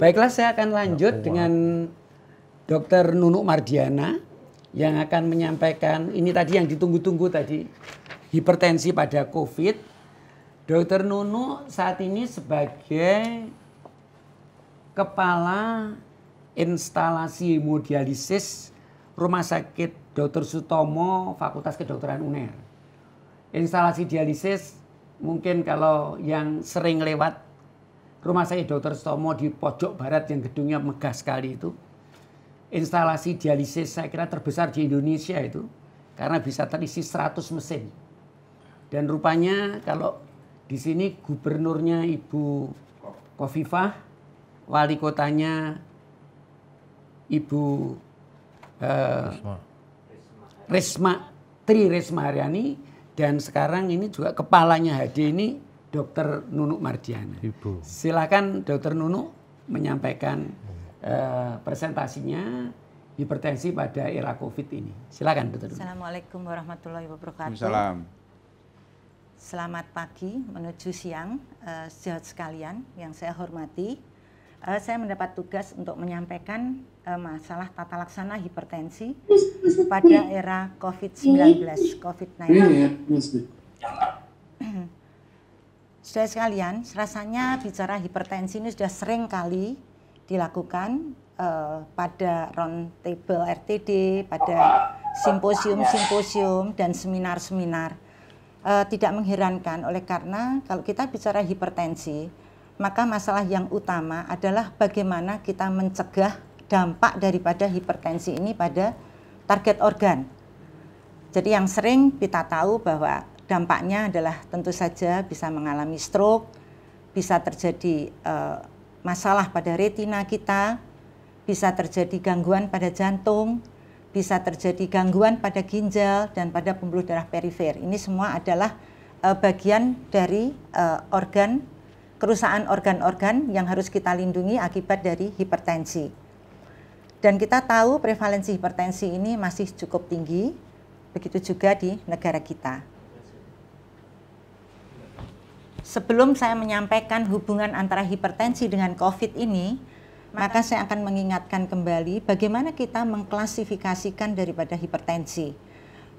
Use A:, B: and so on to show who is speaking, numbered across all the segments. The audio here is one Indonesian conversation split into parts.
A: Baiklah, saya akan lanjut dengan Dr. Nunuk Mardiana yang akan menyampaikan ini tadi yang ditunggu-tunggu tadi, hipertensi pada COVID. Dr. Nunuk saat ini sebagai Kepala Instalasi Hemodialisis Rumah Sakit Dr. Sutomo Fakultas Kedokteran UNER. Instalasi dialisis mungkin kalau yang sering lewat Rumah Sakit Dr. Sutomo di pojok barat yang gedungnya megah sekali itu. Instalasi dialisis saya kira terbesar di Indonesia itu. Karena bisa terisi 100 mesin. Dan rupanya kalau di sini gubernurnya Ibu Khofifah, wali kotanya Ibu Tri Risma Haryani, dan sekarang ini juga kepalanya HD ini Dr. Nunuk Mardiana.
B: Ibu.
A: Silakan Dr. Nunuk menyampaikan presentasinya hipertensi pada era COVID ini. Silakan Dr. Nunuk.
C: Assalamualaikum warahmatullahi wabarakatuh.
D: Waalaikumsalam.
C: Selamat pagi menuju siang, sahabat sekalian yang saya hormati. Saya mendapat tugas untuk menyampaikan masalah tata laksana hipertensi pada era COVID-19. Saudara sekalian, rasanya bicara hipertensi ini sudah sering kali dilakukan pada round table RTD, pada simposium-simposium dan seminar-seminar. Tidak mengherankan oleh karena kalau kita bicara hipertensi, maka masalah yang utama adalah bagaimana kita mencegah dampak daripada hipertensi ini pada target organ. Jadi yang sering kita tahu bahwa dampaknya adalah tentu saja bisa mengalami stroke, bisa terjadi masalah pada retina kita, bisa terjadi gangguan pada jantung, bisa terjadi gangguan pada ginjal dan pada pembuluh darah perifer. Ini semua adalah bagian dari kerusakan organ-organ yang harus kita lindungi akibat dari hipertensi. Dan kita tahu prevalensi hipertensi ini masih cukup tinggi, begitu juga di negara kita. Sebelum saya menyampaikan hubungan antara hipertensi dengan COVID ini, maka saya akan mengingatkan kembali bagaimana kita mengklasifikasikan daripada hipertensi.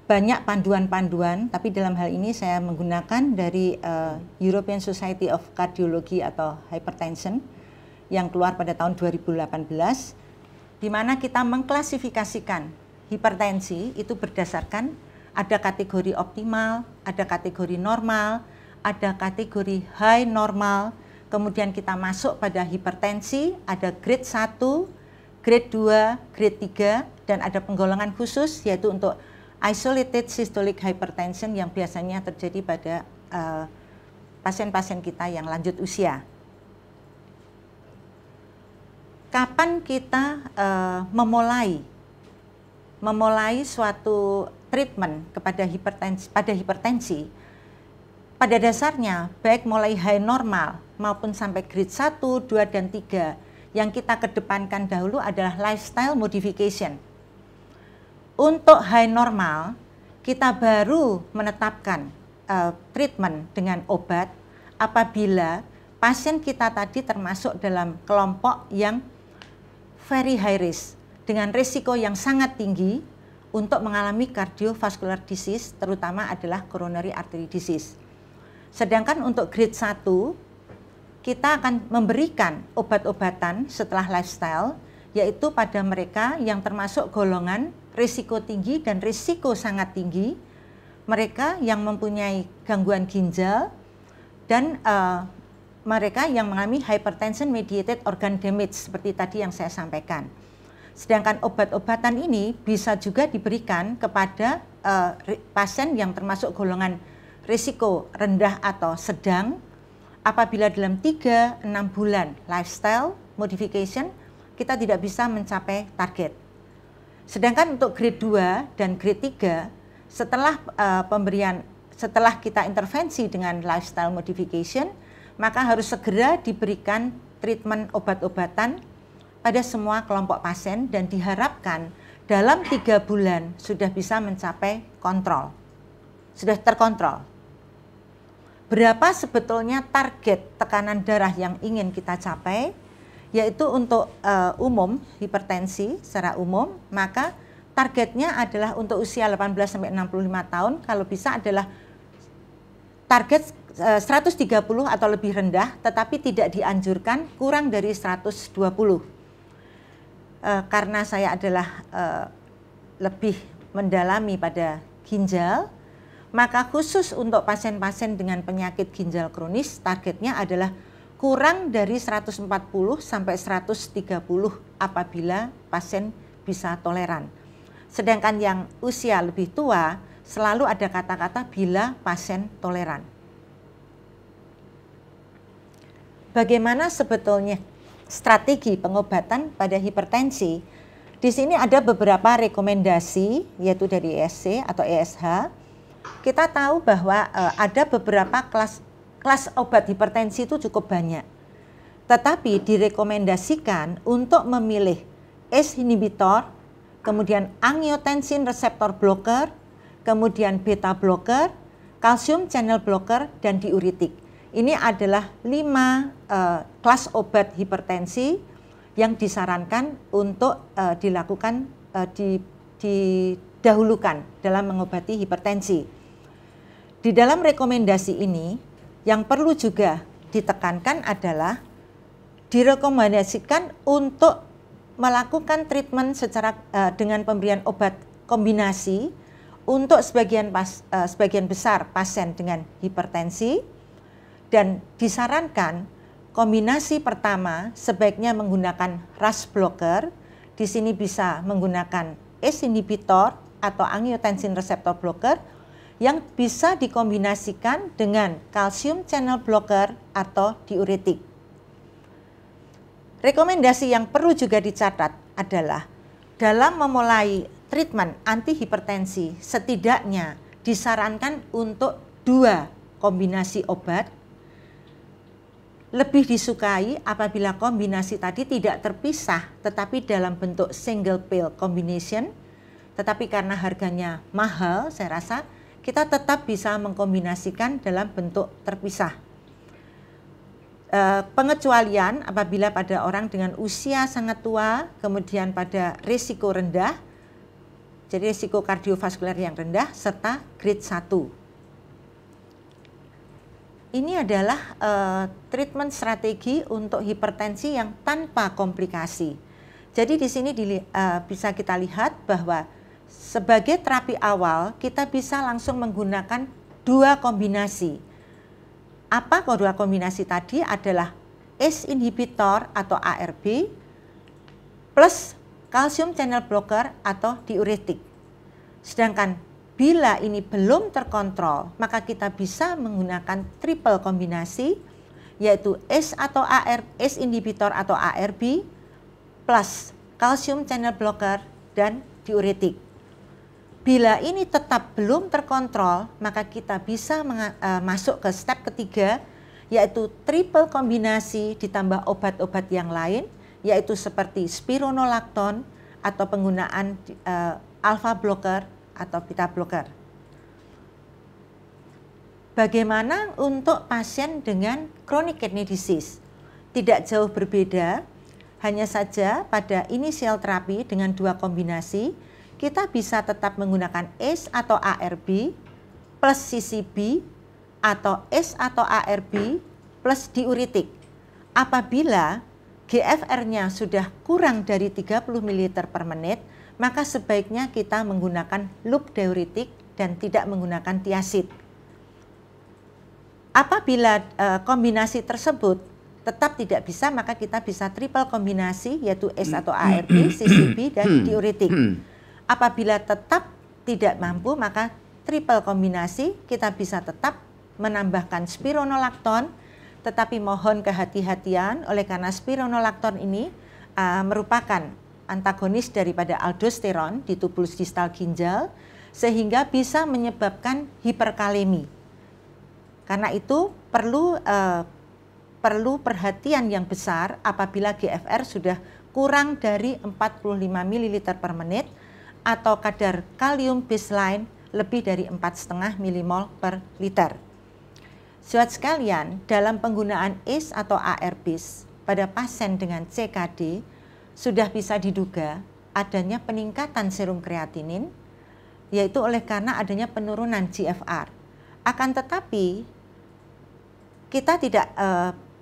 C: Banyak panduan-panduan, tapi dalam hal ini saya menggunakan dari European Society of Cardiology atau Hypertension yang keluar pada tahun 2018, di mana kita mengklasifikasikan hipertensi itu berdasarkan ada kategori optimal, ada kategori normal, ada kategori high normal, kemudian kita masuk pada hipertensi, ada grade 1, grade 2, grade 3, dan ada penggolongan khusus yaitu untuk isolated systolic hypertension yang biasanya terjadi pada pasien-pasien kita yang lanjut usia. Kapan kita memulai suatu treatment kepada hipertensi? Pada dasarnya, baik mulai high normal maupun sampai grade 1, 2, dan 3, yang kita kedepankan dahulu adalah lifestyle modification. Untuk high normal, kita baru menetapkan treatment dengan obat apabila pasien kita tadi termasuk dalam kelompok yang very high risk, dengan risiko yang sangat tinggi untuk mengalami cardiovascular disease, terutama adalah coronary artery disease. Sedangkan untuk grade 1, kita akan memberikan obat-obatan setelah lifestyle, yaitu pada mereka yang termasuk golongan risiko tinggi dan risiko sangat tinggi, mereka yang mempunyai gangguan ginjal, dan mereka yang mengalami hypertension mediated organ damage, seperti tadi yang saya sampaikan. Sedangkan obat-obatan ini bisa juga diberikan kepada pasien yang termasuk golongan risiko rendah atau sedang apabila dalam 3-6 bulan lifestyle modification kita tidak bisa mencapai target. Sedangkan untuk grade 2 dan grade 3 setelah setelah kita intervensi dengan lifestyle modification, maka harus segera diberikan treatment obat-obatan pada semua kelompok pasien dan diharapkan dalam 3 bulan sudah bisa mencapai kontrol, sudah terkontrol. Berapa sebetulnya target tekanan darah yang ingin kita capai? yaitu untuk umum hipertensi secara umum, maka targetnya adalah untuk usia 18 sampai 65 tahun kalau bisa adalah target 130 atau lebih rendah, tetapi tidak dianjurkan kurang dari 120. Karena saya adalah lebih mendalami pada ginjal, maka khusus untuk pasien-pasien dengan penyakit ginjal kronis targetnya adalah kurang dari 140 sampai 130 apabila pasien bisa toleran. Sedangkan yang usia lebih tua selalu ada kata-kata bila pasien toleran. Bagaimana sebetulnya strategi pengobatan pada hipertensi? Di sini ada beberapa rekomendasi, yaitu dari ESC atau ESH. Kita tahu bahwa ada beberapa kelas obat hipertensi itu cukup banyak. Tetapi direkomendasikan untuk memilih ACE inhibitor, kemudian angiotensin reseptor blocker, kemudian beta blocker, kalsium channel blocker, dan diuretik. Ini adalah 5 kelas obat hipertensi yang disarankan untuk dilakukan, didahulukan dalam mengobati hipertensi. Di dalam rekomendasi ini, yang perlu juga ditekankan adalah direkomendasikan untuk melakukan treatment secara dengan pemberian obat kombinasi untuk sebagian besar pasien dengan hipertensi, dan disarankan kombinasi pertama sebaiknya menggunakan RAS blocker. Di sini bisa menggunakan ACE inhibitor atau angiotensin receptor blocker yang bisa dikombinasikan dengan kalsium channel blocker atau diuretik. Rekomendasi yang perlu juga dicatat adalah dalam memulai treatment antihipertensi setidaknya disarankan untuk 2 kombinasi obat. Lebih disukai apabila kombinasi tadi tidak terpisah tetapi dalam bentuk single pill combination, tetapi karena harganya mahal, saya rasa kita tetap bisa mengkombinasikan dalam bentuk terpisah. Pengecualian apabila pada orang dengan usia sangat tua, kemudian pada risiko rendah, jadi risiko kardiovaskuler yang rendah, serta grade 1. Ini adalah treatment strategi untuk hipertensi yang tanpa komplikasi. Jadi di sini bisa kita lihat bahwa sebagai terapi awal kita bisa langsung menggunakan 2 kombinasi. Apa 2 kombinasi tadi? Adalah ACE inhibitor atau ARB plus kalsium channel blocker atau diuretik. Sedangkan bila ini belum terkontrol, maka kita bisa menggunakan triple kombinasi, yaitu ACE inhibitor atau ARB plus kalsium channel blocker dan diuretik. Bila ini tetap belum terkontrol, maka kita bisa masuk ke step ketiga, yaitu triple kombinasi ditambah obat-obat yang lain, yaitu seperti spironolakton atau penggunaan alpha blocker atau beta blocker. Bagaimana untuk pasien dengan chronic kidney disease? Tidak jauh berbeda, hanya saja pada inisial terapi dengan 2 kombinasi, kita bisa tetap menggunakan ACE atau ARB plus CCB atau ACE atau ARB plus diuretik. Apabila GFR-nya sudah kurang dari 30 ml per menit, maka sebaiknya kita menggunakan loop diuretik dan tidak menggunakan thiazid. Apabila kombinasi tersebut tetap tidak bisa, maka kita bisa triple kombinasi, yaitu ACE atau ARB, CCB, dan diuretik. Apabila tetap tidak mampu, maka triple kombinasi kita bisa tetap menambahkan spironolakton, tetapi mohon kehati-hatian oleh karena spironolakton ini merupakan antagonis daripada aldosteron di tubulus distal ginjal, sehingga bisa menyebabkan hiperkalemi. Karena itu perlu perhatian yang besar apabila GFR sudah kurang dari 45 ml per menit atau kadar kalium baseline lebih dari 4,5 mmol per liter. Saudara sekalian, dalam penggunaan ACE atau ARBs pada pasien dengan CKD sudah bisa diduga adanya peningkatan serum kreatinin, yaitu oleh karena adanya penurunan GFR. Akan tetapi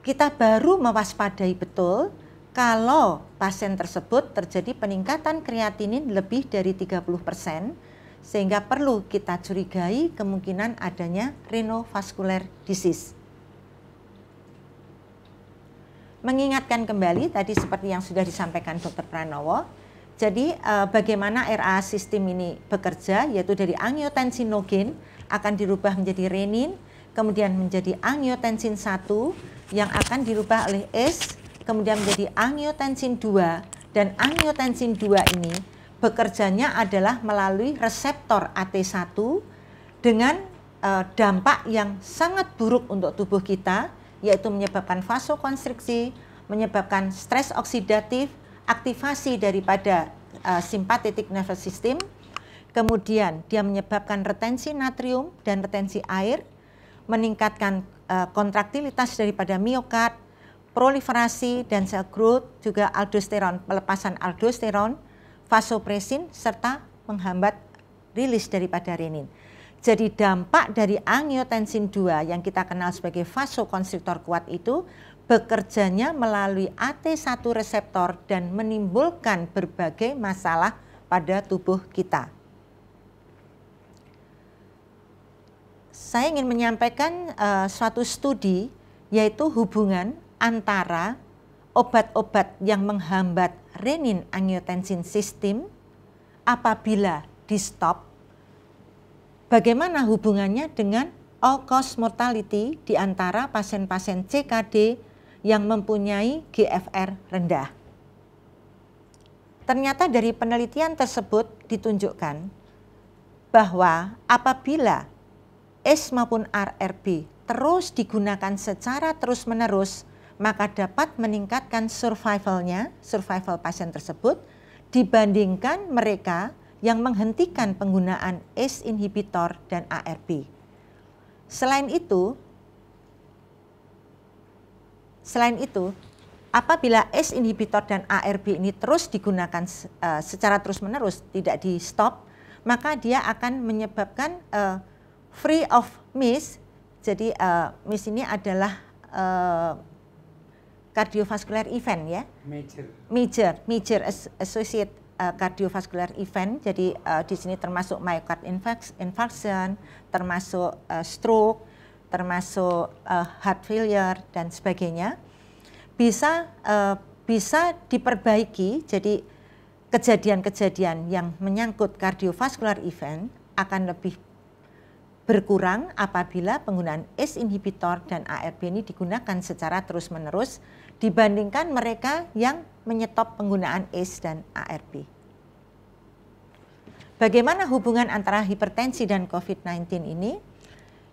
C: kita baru mewaspadai betul kalau pasien tersebut terjadi peningkatan kreatinin lebih dari 30%, sehingga perlu kita curigai kemungkinan adanya renovascular disease. Mengingatkan kembali tadi seperti yang sudah disampaikan Dr. Pranowo, jadi bagaimana RA sistem ini bekerja, yaitu dari angiotensinogen akan dirubah menjadi renin, kemudian menjadi angiotensin 1 yang akan dirubah oleh ACE, kemudian menjadi angiotensin 2, dan angiotensin 2 ini bekerjanya adalah melalui reseptor AT1 dengan dampak yang sangat buruk untuk tubuh kita, yaitu menyebabkan vasokonstriksi, menyebabkan stres oksidatif, aktivasi daripada sympathetic nervous system, kemudian dia menyebabkan retensi natrium dan retensi air, meningkatkan kontraktilitas daripada miokard, proliferasi dan sel growth, juga aldosteron, pelepasan aldosteron, vasopresin, serta menghambat rilis daripada renin. Jadi dampak dari angiotensin 2 yang kita kenal sebagai vasokonstriktor kuat itu bekerjanya melalui AT1 reseptor dan menimbulkan berbagai masalah pada tubuh kita. Saya ingin menyampaikan suatu studi, yaitu hubungan antara obat-obat yang menghambat renin angiotensin sistem apabila di stop, bagaimana hubungannya dengan all-cause mortality di antara pasien-pasien CKD yang mempunyai GFR rendah. Ternyata dari penelitian tersebut ditunjukkan bahwa apabila ACE maupun RRB terus digunakan secara terus-menerus, maka dapat meningkatkan survival pasien tersebut dibandingkan mereka yang menghentikan penggunaan ACE inhibitor dan ARB. Selain itu, apabila ACE inhibitor dan ARB ini terus digunakan secara terus-menerus, tidak di stop, maka dia akan menyebabkan free of miss. Jadi miss ini adalah cardiovascular event ya. Major associate cardiovascular event. Jadi di sini termasuk myocard infarction, termasuk stroke, termasuk heart failure dan sebagainya. Bisa diperbaiki. Jadi kejadian-kejadian yang menyangkut cardiovascular event akan lebih berkurang apabila penggunaan ACE inhibitor dan ARB ini digunakan secara terus-menerus dibandingkan mereka yang menyetop penggunaan ACE dan ARB. Bagaimana hubungan antara hipertensi dan COVID-19 ini?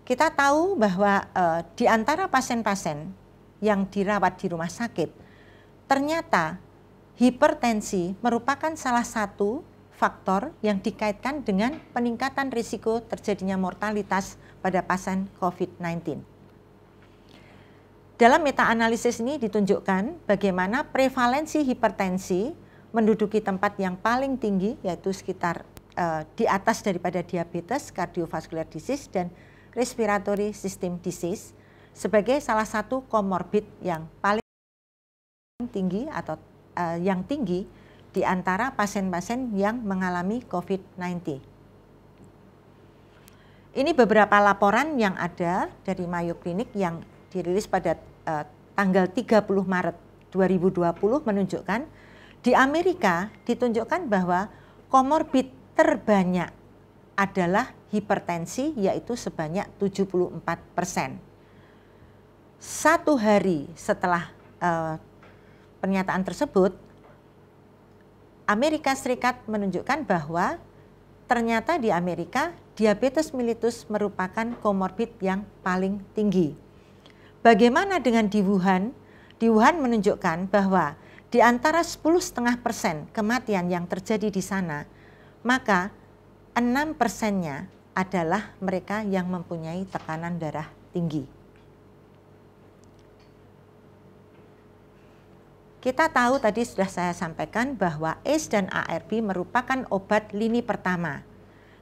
C: Kita tahu bahwa di antara pasien-pasien yang dirawat di rumah sakit, ternyata hipertensi merupakan salah satu faktor yang dikaitkan dengan peningkatan risiko terjadinya mortalitas pada pasien COVID-19. Dalam meta-analisis ini ditunjukkan bagaimana prevalensi hipertensi menduduki tempat yang paling tinggi, yaitu sekitar di atas daripada diabetes, cardiovascular disease, dan respiratory system disease sebagai salah satu komorbid yang paling tinggi atau yang tinggi di antara pasien-pasien yang mengalami COVID-19. Ini beberapa laporan yang ada dari Mayo Clinic yang dirilis pada tanggal 30 Maret 2020 menunjukkan di Amerika ditunjukkan bahwa komorbid terbanyak adalah hipertensi, yaitu sebanyak 74%. Satu hari setelah pernyataan tersebut, Amerika Serikat menunjukkan bahwa ternyata di Amerika diabetes mellitus merupakan komorbid yang paling tinggi. Bagaimana dengan di Wuhan? Di Wuhan menunjukkan bahwa di antara 10,5% kematian yang terjadi di sana, maka 6%-nya adalah mereka yang mempunyai tekanan darah tinggi. Kita tahu tadi sudah saya sampaikan bahwa ACE dan ARB merupakan obat lini pertama.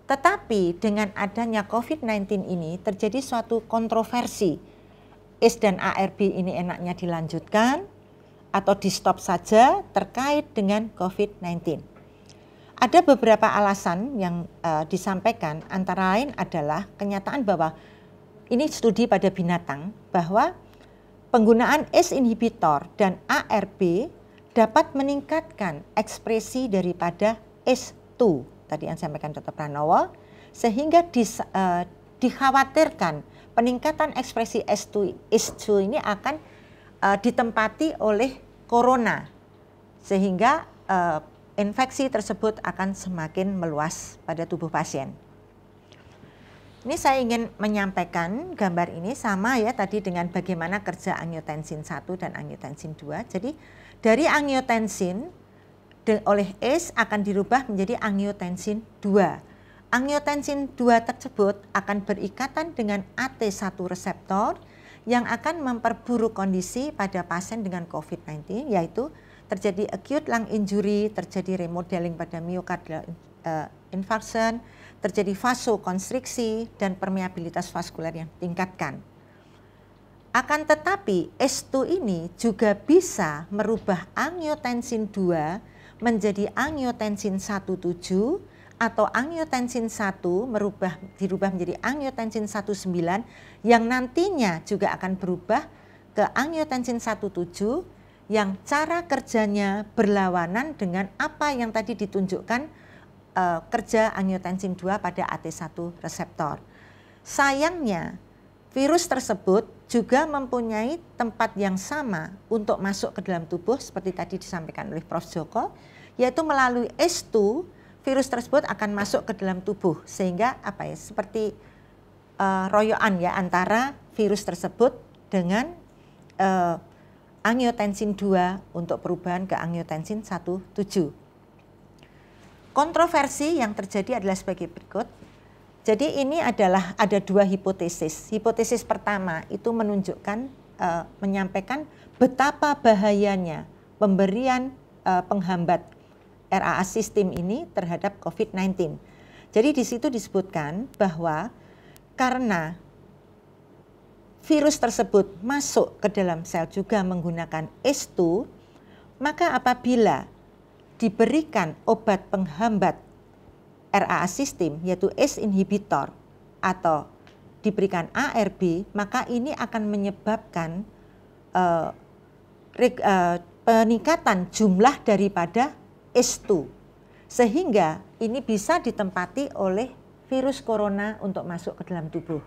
C: Tetapi dengan adanya COVID-19 ini terjadi suatu kontroversi. ACE dan ARB ini enaknya dilanjutkan atau di stop saja terkait dengan COVID-19. Ada beberapa alasan yang disampaikan, antara lain adalah kenyataan bahwa ini studi pada binatang bahwa penggunaan ACE inhibitor dan ARB dapat meningkatkan ekspresi daripada ACE2 tadi yang disampaikan Dr. Pranowo, sehingga dikhawatirkan peningkatan ekspresi ACE2 ini akan ditempati oleh corona, sehingga infeksi tersebut akan semakin meluas pada tubuh pasien. Ini saya ingin menyampaikan gambar ini sama ya tadi dengan bagaimana kerja angiotensin 1 dan angiotensin 2. Jadi dari angiotensin oleh ACE akan dirubah menjadi angiotensin 2. Angiotensin 2 tersebut akan berikatan dengan AT1 reseptor yang akan memperburuk kondisi pada pasien dengan COVID-19, yaitu terjadi acute lung injury, terjadi remodeling pada myocardial infarction, terjadi vasokonstriksi dan permeabilitas vaskuler yang ditingkatkan. Akan tetapi ACE2 ini juga bisa merubah angiotensin 2 menjadi angiotensin 1,7 atau angiotensin 1 dirubah menjadi angiotensin 1,9 yang nantinya juga akan berubah ke angiotensin 1,7 yang cara kerjanya berlawanan dengan apa yang tadi ditunjukkan kerja angiotensin 2 pada AT1 reseptor. Sayangnya, virus tersebut juga mempunyai tempat yang sama untuk masuk ke dalam tubuh seperti tadi disampaikan oleh Prof. Joko, yaitu melalui ACE2, virus tersebut akan masuk ke dalam tubuh sehingga seperti royoan ya antara virus tersebut dengan angiotensin 2 untuk perubahan ke angiotensin 1,7. Kontroversi yang terjadi adalah sebagai berikut. Jadi ini adalah ada dua hipotesis. Hipotesis pertama itu menunjukkan, menyampaikan betapa bahayanya pemberian penghambat RAA sistem ini terhadap COVID-19. Jadi di situ disebutkan bahwa karena virus tersebut masuk ke dalam sel juga menggunakan ACE2, maka apabila diberikan obat penghambat RAA sistem yaitu ACE inhibitor atau diberikan ARB, maka ini akan menyebabkan peningkatan jumlah daripada ACE2 sehingga ini bisa ditempati oleh virus corona untuk masuk ke dalam tubuh.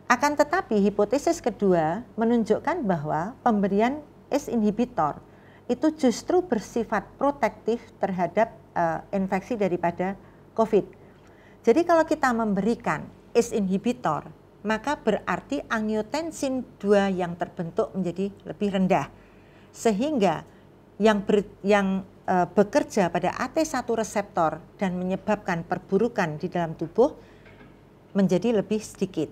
C: Akan tetapi hipotesis kedua menunjukkan bahwa pemberian ACE inhibitor itu justru bersifat protektif terhadap infeksi daripada COVID. Jadi kalau kita memberikan ACE inhibitor, maka berarti angiotensin 2 yang terbentuk menjadi lebih rendah. Sehingga yang bekerja pada AT1 reseptor dan menyebabkan perburukan di dalam tubuh menjadi lebih sedikit.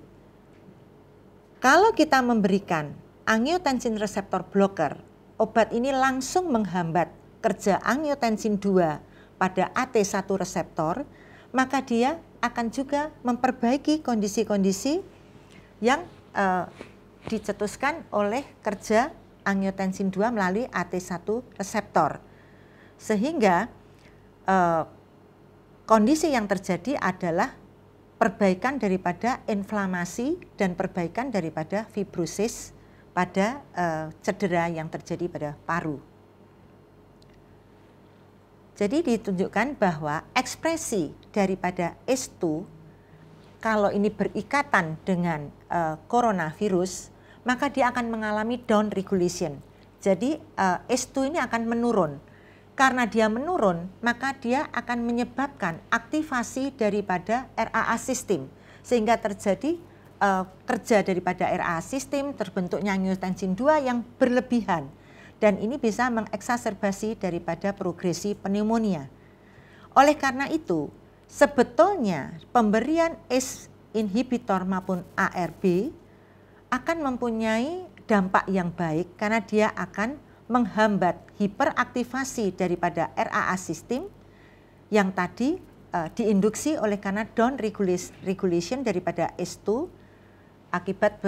C: Kalau kita memberikan angiotensin reseptor blocker, obat ini langsung menghambat kerja angiotensin 2 pada AT1 reseptor, maka dia akan juga memperbaiki kondisi-kondisi yang dicetuskan oleh kerja angiotensin 2 melalui AT1 reseptor. Sehingga kondisi yang terjadi adalah perbaikan daripada inflamasi dan perbaikan daripada fibrosis pada cedera yang terjadi pada paru. Jadi ditunjukkan bahwa ekspresi daripada ACE2 kalau ini berikatan dengan coronavirus, maka dia akan mengalami down regulation. Jadi ACE2 ini akan menurun. Karena dia menurun, maka dia akan menyebabkan aktivasi daripada RAA sistem sehingga terjadi kerja daripada RAA sistem, terbentuknya angiotensin 2 yang berlebihan. Dan ini bisa mengeksaserbasi daripada progresi pneumonia. Oleh karena itu, sebetulnya pemberian ACE inhibitor maupun ARB akan mempunyai dampak yang baik karena dia akan menghambat hiperaktivasi daripada RAA sistem yang tadi diinduksi oleh karena down regulation daripada S2 akibat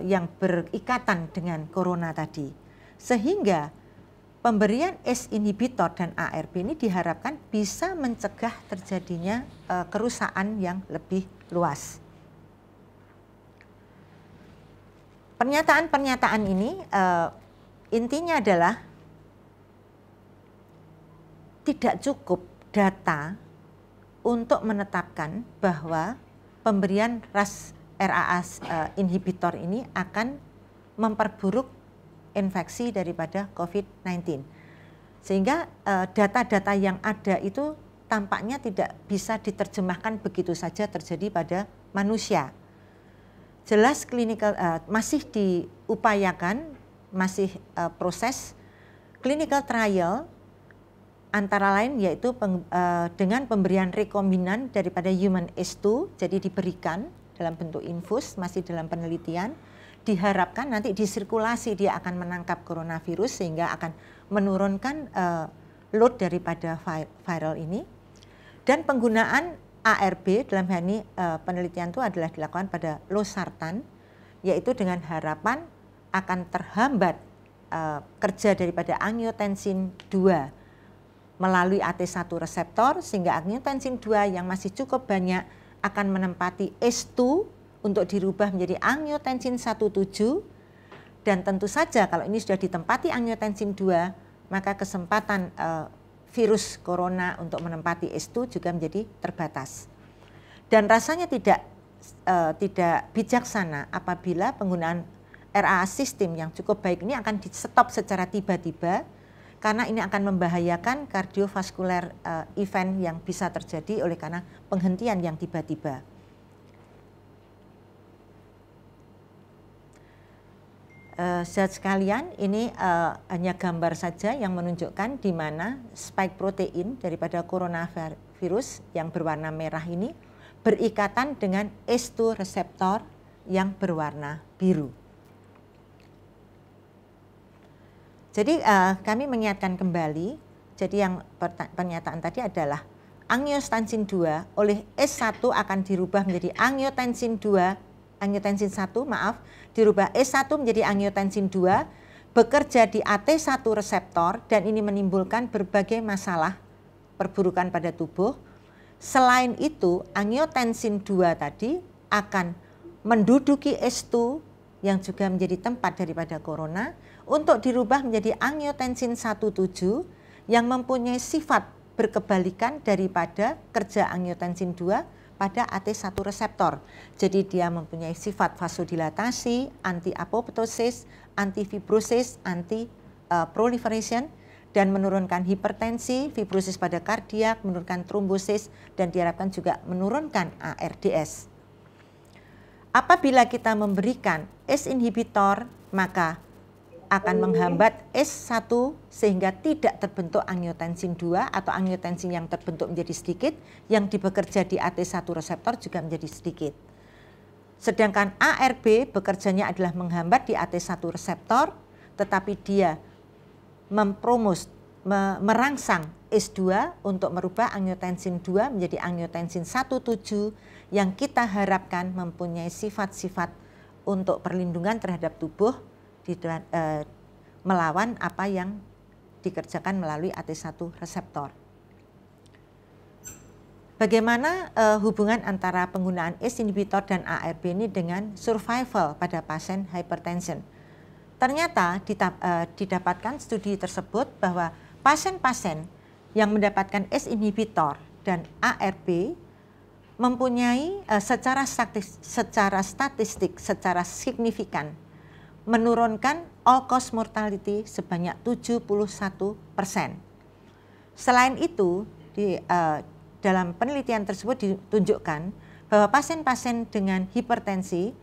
C: yang berikatan dengan corona tadi. Sehingga pemberian ACE inhibitor dan ARB ini diharapkan bisa mencegah terjadinya kerusakan yang lebih luas. Pernyataan-pernyataan ini intinya adalah tidak cukup data untuk menetapkan bahwa pemberian RAA inhibitor ini akan memperburuk infeksi daripada COVID-19. Sehingga data-data yang ada itu tampaknya tidak bisa diterjemahkan begitu saja terjadi pada manusia. Jelas clinical masih diupayakan, masih proses clinical trial antara lain yaitu dengan pemberian rekombinan daripada human S2, jadi diberikan dalam bentuk infus, masih dalam penelitian, diharapkan nanti disirkulasi dia akan menangkap coronavirus sehingga akan menurunkan load daripada viral ini. Dan penggunaan ARB dalam hal ini penelitian itu adalah dilakukan pada losartan, yaitu dengan harapan akan terhambat kerja daripada angiotensin 2 melalui AT1 reseptor sehingga angiotensin 2 yang masih cukup banyak akan menempati S2 untuk dirubah menjadi angiotensin 1,7 dan tentu saja kalau ini sudah ditempati angiotensin 2 maka kesempatan virus corona untuk menempati S2 juga menjadi terbatas. Dan rasanya tidak bijaksana apabila penggunaan RAA sistem yang cukup baik ini akan di stop secara tiba-tiba karena ini akan membahayakan kardiovaskuler event yang bisa terjadi oleh karena penghentian yang tiba-tiba. Saudara sekalian, ini hanya gambar saja yang menunjukkan di mana spike protein daripada coronavirus yang berwarna merah ini berikatan dengan S2 reseptor yang berwarna biru. Jadi kami mengingatkan kembali, jadi yang pernyataan tadi adalah angiotensin 2 oleh S1 akan dirubah menjadi angiotensin 1, dirubah S1 menjadi angiotensin 2, bekerja di AT1 reseptor dan ini menimbulkan berbagai masalah perburukan pada tubuh. Selain itu, angiotensin 2 tadi akan menduduki S2 yang juga menjadi tempat daripada corona untuk dirubah menjadi angiotensin 1,7 yang mempunyai sifat berkebalikan daripada kerja angiotensin 2 pada AT1 reseptor. Jadi dia mempunyai sifat vasodilatasi, anti-apoptosis, anti-fibrosis, anti-proliferation dan menurunkan hipertensi, fibrosis pada kardiak, menurunkan trombosis dan diharapkan juga menurunkan ARDS. Apabila kita memberikan ACE inhibitor maka akan menghambat S1 sehingga tidak terbentuk angiotensin 2 atau angiotensin yang terbentuk menjadi sedikit, yang bekerja di AT1 reseptor juga menjadi sedikit. Sedangkan ARB bekerjanya adalah menghambat di AT1 reseptor, tetapi dia merangsang S2 untuk merubah angiotensin 2 menjadi angiotensin 1,7 yang kita harapkan mempunyai sifat-sifat untuk perlindungan terhadap tubuh melawan apa yang dikerjakan melalui AT1 reseptor. Bagaimana hubungan antara penggunaan ACE inhibitor dan ARB ini dengan survival pada pasien hypertension? Ternyata didapatkan studi tersebut bahwa pasien-pasien yang mendapatkan ACE inhibitor dan ARB mempunyai secara statistik, secara signifikan menurunkan all-cause mortality sebanyak 71%. Selain itu, dalam penelitian tersebut ditunjukkan bahwa pasien-pasien dengan hipertensi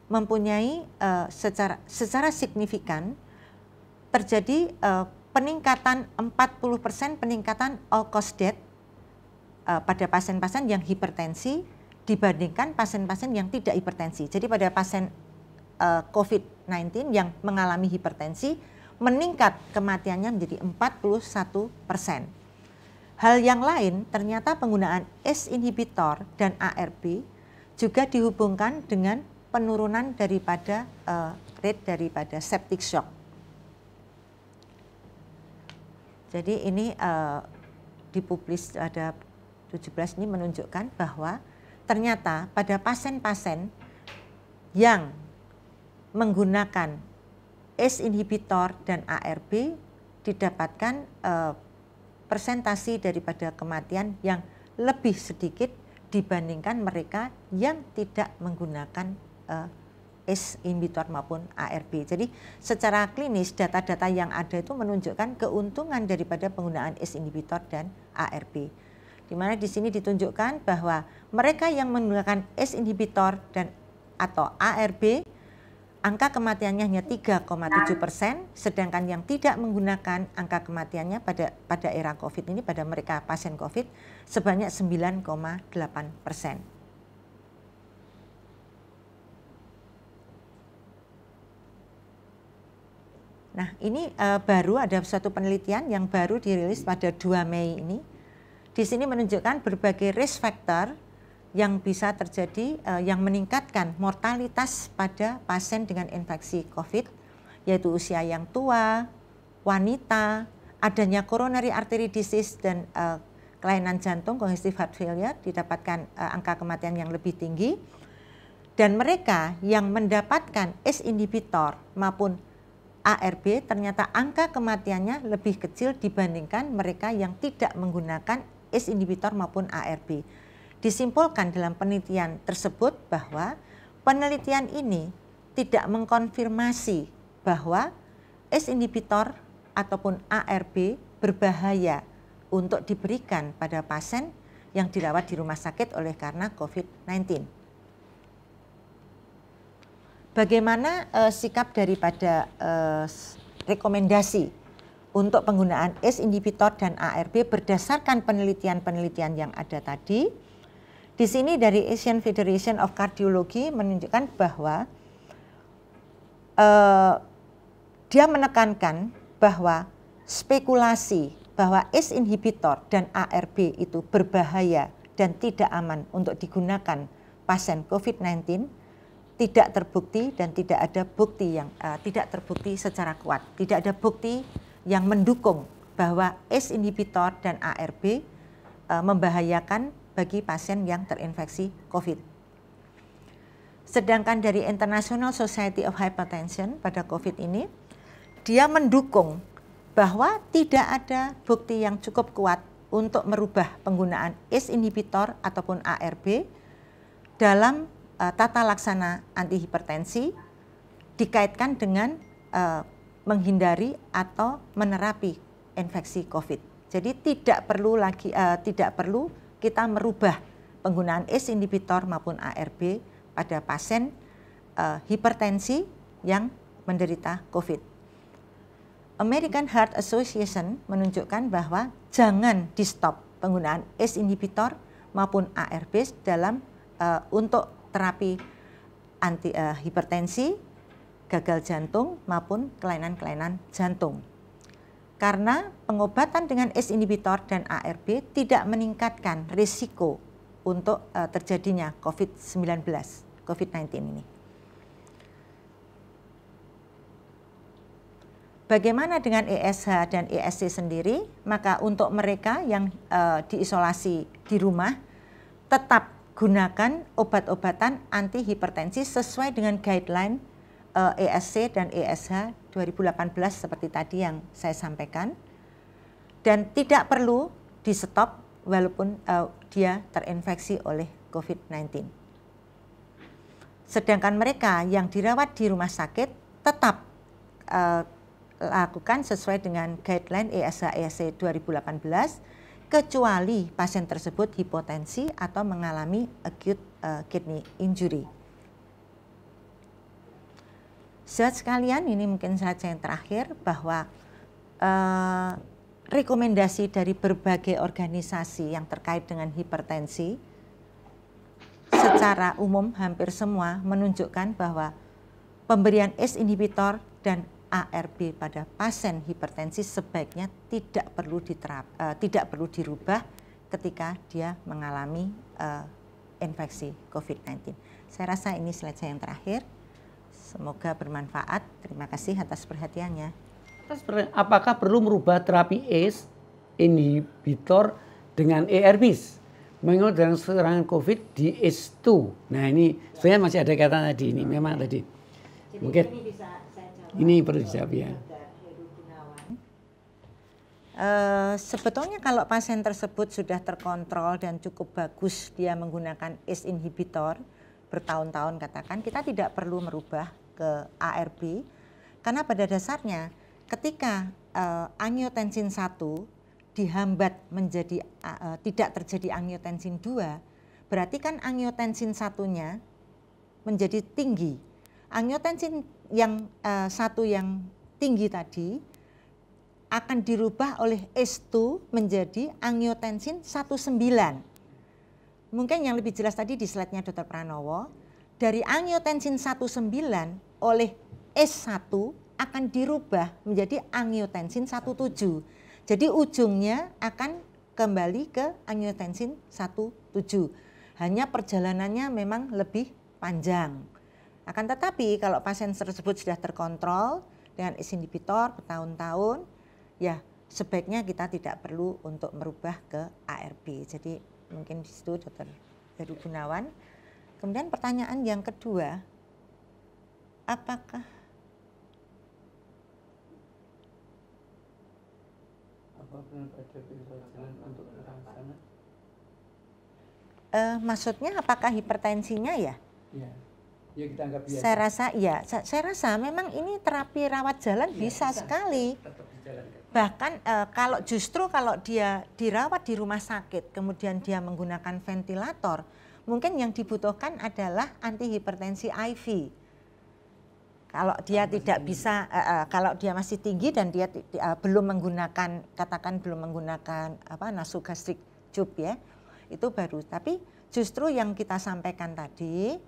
C: mempunyai secara signifikan terjadi peningkatan 40% peningkatan all-cause death pada pasien-pasien yang hipertensi dibandingkan pasien-pasien yang tidak hipertensi. Jadi pada pasien COVID-19 yang mengalami hipertensi meningkat kematiannya menjadi 41%. Hal yang lain, ternyata penggunaan ACE inhibitor dan ARB juga dihubungkan dengan penurunan daripada rate daripada septic shock. Jadi ini dipublis ada 17 ini menunjukkan bahwa ternyata pada pasien-pasien yang menggunakan ACE inhibitor dan ARB didapatkan persentasi daripada kematian yang lebih sedikit dibandingkan mereka yang tidak menggunakan ACE inhibitor maupun ARB. Jadi secara klinis data-data yang ada itu menunjukkan keuntungan daripada penggunaan ACE inhibitor dan ARB. Di mana di sini ditunjukkan bahwa mereka yang menggunakan ACE inhibitor dan atau ARB angka kematiannya hanya 3,7%, sedangkan yang tidak menggunakan angka kematiannya pada era COVID ini, pada mereka pasien COVID, sebanyak 9,8%. Nah, ini baru ada suatu penelitian yang baru dirilis pada 2 Mei ini. Di sini menunjukkan berbagai risk factor yang bisa terjadi yang meningkatkan mortalitas pada pasien dengan infeksi COVID, yaitu usia yang tua, wanita, adanya coronary artery disease dan kelainan jantung, congestive heart failure, didapatkan angka kematian yang lebih tinggi. Dan mereka yang mendapatkan ACE inhibitor maupun ARB ternyata angka kematiannya lebih kecil dibandingkan mereka yang tidak menggunakan ACE inhibitor maupun ARB. Disimpulkan dalam penelitian tersebut bahwa penelitian ini tidak mengkonfirmasi bahwa ACE inhibitor ataupun ARB berbahaya untuk diberikan pada pasien yang dirawat di rumah sakit oleh karena COVID-19. Bagaimana sikap daripada rekomendasi untuk penggunaan ACE inhibitor dan ARB berdasarkan penelitian-penelitian yang ada tadi? Di sini dari Asian Federation of Cardiology menunjukkan bahwa dia menekankan bahwa spekulasi bahwa ACE inhibitor dan ARB itu berbahaya dan tidak aman untuk digunakan pasien COVID-19 tidak terbukti dan tidak ada bukti yang tidak terbukti secara kuat. Tidak ada bukti yang mendukung bahwa ACE inhibitor dan ARB membahayakan bagi pasien yang terinfeksi COVID. Sedangkan dari International Society of Hypertension pada COVID ini, dia mendukung bahwa tidak ada bukti yang cukup kuat untuk merubah penggunaan ACE inhibitor ataupun ARB dalam tata laksana antihipertensi dikaitkan dengan menghindari atau menerapi infeksi COVID. Jadi tidak perlu kita merubah penggunaan ACE inhibitor maupun ARB pada pasien hipertensi yang menderita COVID. American Heart Association menunjukkan bahwa jangan di-stop penggunaan ACE inhibitor maupun ARB dalam untuk terapi hipertensi, gagal jantung maupun kelainan-kelainan jantung. Karena pengobatan dengan ACE inhibitor dan ARB tidak meningkatkan risiko untuk terjadinya COVID-19 ini. Bagaimana dengan ESH dan ESC sendiri? Maka untuk mereka yang diisolasi di rumah, tetap gunakan obat-obatan antihipertensi sesuai dengan guideline ESC dan ESH 2018 seperti tadi yang saya sampaikan, dan tidak perlu di-stop walaupun dia terinfeksi oleh COVID-19. Sedangkan mereka yang dirawat di rumah sakit tetap lakukan sesuai dengan guideline ESH 2018 kecuali pasien tersebut hipotensi atau mengalami acute kidney injury. Sahabat sekalian, ini mungkin saja yang terakhir bahwa rekomendasi dari berbagai organisasi yang terkait dengan hipertensi secara umum hampir semua menunjukkan bahwa pemberian ACE inhibitor dan ARB pada pasien hipertensi sebaiknya tidak perlu dirubah ketika dia mengalami infeksi COVID-19. Saya rasa ini slide saya yang terakhir. Semoga bermanfaat. Terima kasih atas perhatiannya.
A: Apakah perlu merubah terapi ACE inhibitor dengan ARBs? Menurut dalam serangan COVID di ACE2. Nah ini sebenarnya masih ada kata tadi ini. Memang tadi.
C: Jadi
A: mungkin
C: ini bisa saya jawab.
A: Ini perlu dijawab ya.
C: Sebetulnya kalau pasien tersebut sudah terkontrol dan cukup bagus dia menggunakan ACE inhibitor bertahun-tahun katakan, kita tidak perlu merubah ke ARB karena pada dasarnya ketika angiotensin 1 dihambat menjadi tidak terjadi angiotensin 2, berarti kan angiotensin 1-nya menjadi tinggi. Angiotensin yang 1 yang tinggi tadi akan dirubah oleh ACE2 menjadi angiotensin 19. Mungkin yang lebih jelas tadi di slide-nya Dr. Pranowo, dari angiotensin 19 oleh ACE1 akan dirubah menjadi angiotensin 17. Jadi ujungnya akan kembali ke angiotensin 17. Hanya perjalanannya memang lebih panjang. Akan tetapi kalau pasien tersebut sudah terkontrol dengan ACE inhibitor bertahun-tahun, ya sebaiknya kita tidak perlu untuk merubah ke ARB. Jadi mungkin di situ Dr. Heru Gunawan. Kemudian pertanyaan yang kedua, apakah maksudnya apakah hipertensinya ya?
A: Ya, kita anggap biasa.
C: Saya rasa memang ini terapi rawat jalan bisa sekali. Bahkan kalau dia dirawat di rumah sakit, kemudian dia menggunakan ventilator, mungkin yang dibutuhkan adalah antihipertensi IV. Kalau dia tidak bisa, kalau dia masih tinggi dan dia belum menggunakan, katakan belum menggunakan nasogastrik tube ya, itu baru. Tapi justru yang kita sampaikan tadi,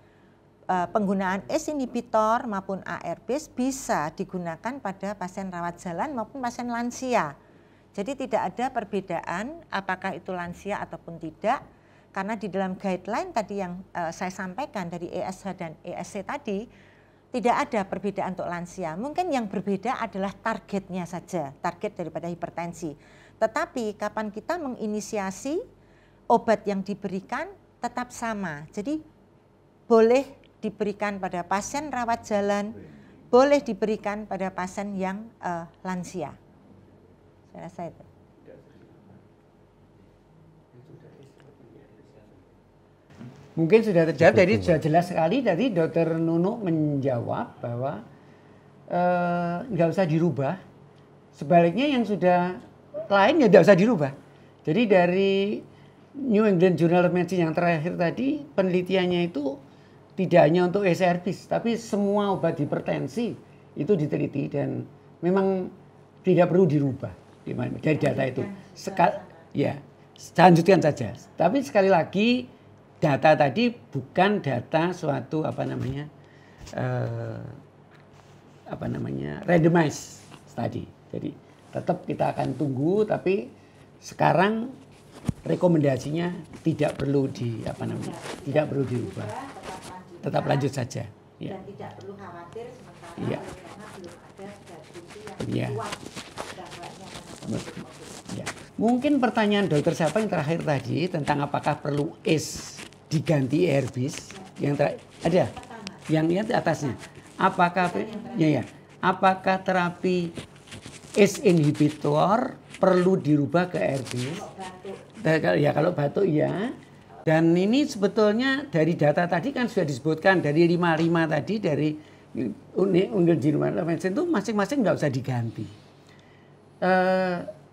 C: penggunaan ACE inhibitor maupun ARBs bisa digunakan pada pasien rawat jalan maupun pasien lansia. Jadi tidak ada perbedaan apakah itu lansia ataupun tidak, karena di dalam guideline tadi yang saya sampaikan dari ESH dan ESC tadi, tidak ada perbedaan untuk lansia. Mungkin yang berbeda adalah targetnya saja, target daripada hipertensi. Tetapi kapan kita menginisiasi, obat yang diberikan tetap sama. Jadi boleh diberikan pada pasien rawat jalan, boleh diberikan pada pasien yang lansia. Saya rasa itu.
A: Mungkin sudah terjawab, jadi sudah jelas sekali tadi Dr. Nunuk menjawab bahwa nggak usah dirubah. Sebaliknya yang sudah lain ya nggak usah dirubah. Jadi dari New England Journal of Medicine yang terakhir tadi, penelitiannya itu tidak hanya untuk ARBs, tapi semua obat hipertensi itu diteliti dan memang tidak perlu dirubah dari data itu. Saya lanjutkan saja. Tapi sekali lagi data tadi bukan data suatu randomized study. Jadi tetap kita akan tunggu, tapi sekarang rekomendasinya tidak perlu tidak perlu dirubah. Tetap lanjut saja. Ya.
C: Dan tidak perlu khawatir sementara karena belum ada bukti yang kuat dampaknya.
A: Ya. Mungkin pertanyaan dokter siapa yang terakhir tadi tentang apakah perlu ACE diganti ARBs yang ada yang di atasnya. Apakah apakah terapi ACE inhibitor perlu dirubah ke ARBs? Ya kalau batuk ya. Dan ini sebetulnya dari data tadi kan sudah disebutkan dari 55 tadi dari Unggul Jerman itu masing-masing nggak usah diganti.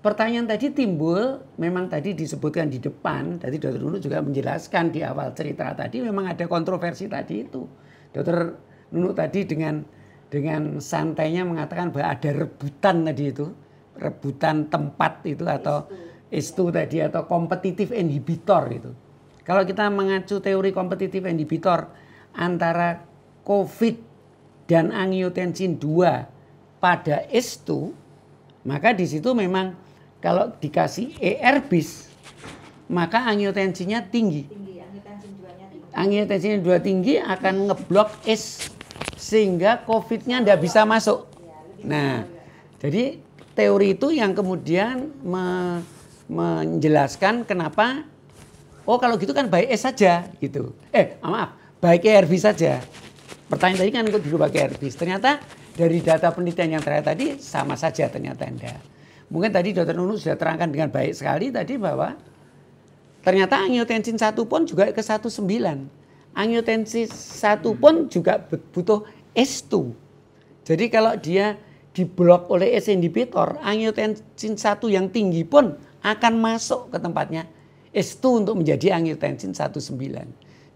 A: Pertanyaan tadi timbul, memang tadi disebutkan di depan, tadi Dr. Nunuk juga menjelaskan di awal cerita tadi memang ada kontroversi tadi itu. Dr. Nunuk tadi dengan santainya mengatakan bahwa ada rebutan tadi itu, rebutan tempat itu atau ACE2 tadi atau competitive inhibitor itu. Kalau kita mengacu teori competitive inhibitor antara COVID dan angiotensin 2 pada S2, maka di situ memang kalau dikasih ER bis, maka angiotensinya tinggi. Angiotensinya 2 tinggi akan ngeblok S sehingga COVID-nya tidak bisa masuk. Nah, jadi teori itu yang kemudian menjelaskan kenapa kalau gitu kan baik S saja gitu. Maaf, baik ER bis saja. Pertanyaan tadi kan kok dirubah ke ER bis. Ternyata dari data penelitian yang terakhir tadi sama saja ternyata enggak. Mungkin tadi Dr. Nunu sudah terangkan dengan baik sekali tadi bahwa ternyata angiotensin 1 pun juga ke 19. Angiotensin 1 pun juga butuh S2. Jadi kalau dia diblok oleh S inhibitor, angiotensin 1 yang tinggi pun akan masuk ke tempatnya S2 untuk menjadi angiotensin 19.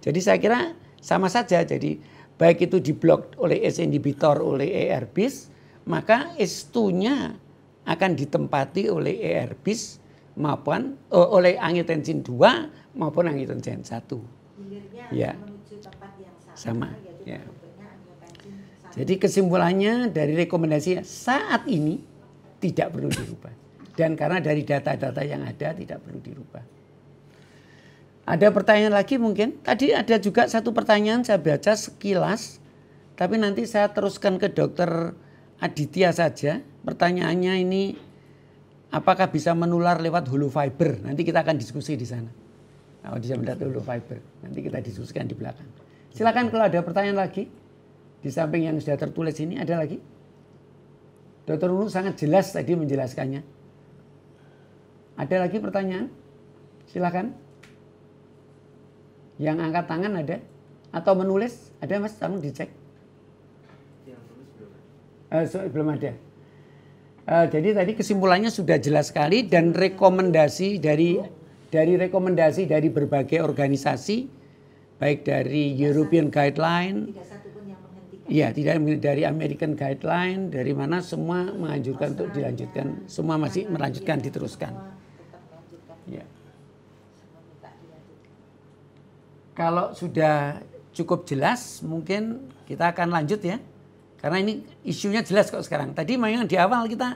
A: Jadi saya kira sama saja. Jadi baik itu diblok oleh S inhibitor oleh ER bis, maka S2-nya akan ditempati oleh ER bis maupun oleh angiotensin 2 maupun angiotensin 1. Ya. Sama. Ya. Jadi kesimpulannya dari rekomendasi saat ini tidak perlu dirubah. Dan karena dari data-data yang ada tidak perlu dirubah. Ada pertanyaan lagi mungkin? Tadi ada juga satu pertanyaan saya baca sekilas. Tapi nanti saya teruskan ke Dokter Aditya saja. Pertanyaannya ini apakah bisa menular lewat hollow fiber? Nanti kita akan diskusi di sana. Kalau bisa melihat hollow fiber, nanti kita diskusikan di belakang. Silakan kalau ada pertanyaan lagi. Di samping yang sudah tertulis ini ada lagi? Dr. Nunu sangat jelas tadi menjelaskannya. Ada lagi pertanyaan? Silakan. Yang angkat tangan ada? Atau menulis? Ada Mas? Tolong dicek. Belum ada. Jadi tadi kesimpulannya sudah jelas sekali dan rekomendasi dari berbagai organisasi, baik dari European Guideline, ya tidak dari American Guideline, dari mana semua menganjurkan untuk dilanjutkan, semua masih melanjutkan diteruskan. Ya. Kalau sudah cukup jelas, mungkin kita akan lanjut ya. Karena ini isunya jelas kok sekarang. Tadi memang di awal kita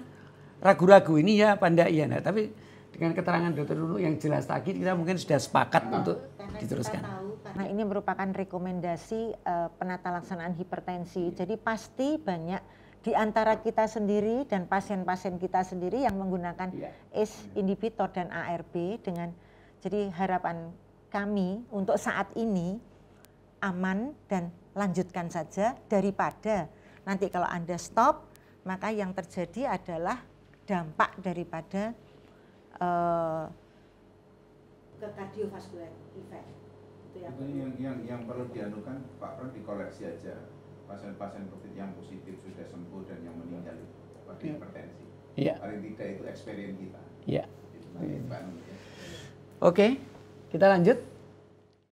A: ragu-ragu ini ya apa enggak ya. Nah, tapi dengan keterangan Dr. Nunu yang jelas tadi kita mungkin sudah sepakat untuk diteruskan.
C: Karena ini merupakan rekomendasi penata laksanaan hipertensi. Jadi pasti banyak di antara kita sendiri dan pasien-pasien kita sendiri yang menggunakan ACE inhibitor dan ARB dengan jadi harapan kami untuk saat ini aman dan lanjutkan saja daripada nanti kalau Anda stop, maka yang terjadi adalah dampak daripada ke cardiovascular effect.
B: Itu yang perlu dianukan Pak Pran dikoleksi aja pasien-pasien COVID yang positif sudah sembuh dan yang meninggal pada hipertensi.
A: Iya.
B: Paling tidak itu experience kita.
A: Iya. Oke, kita lanjut.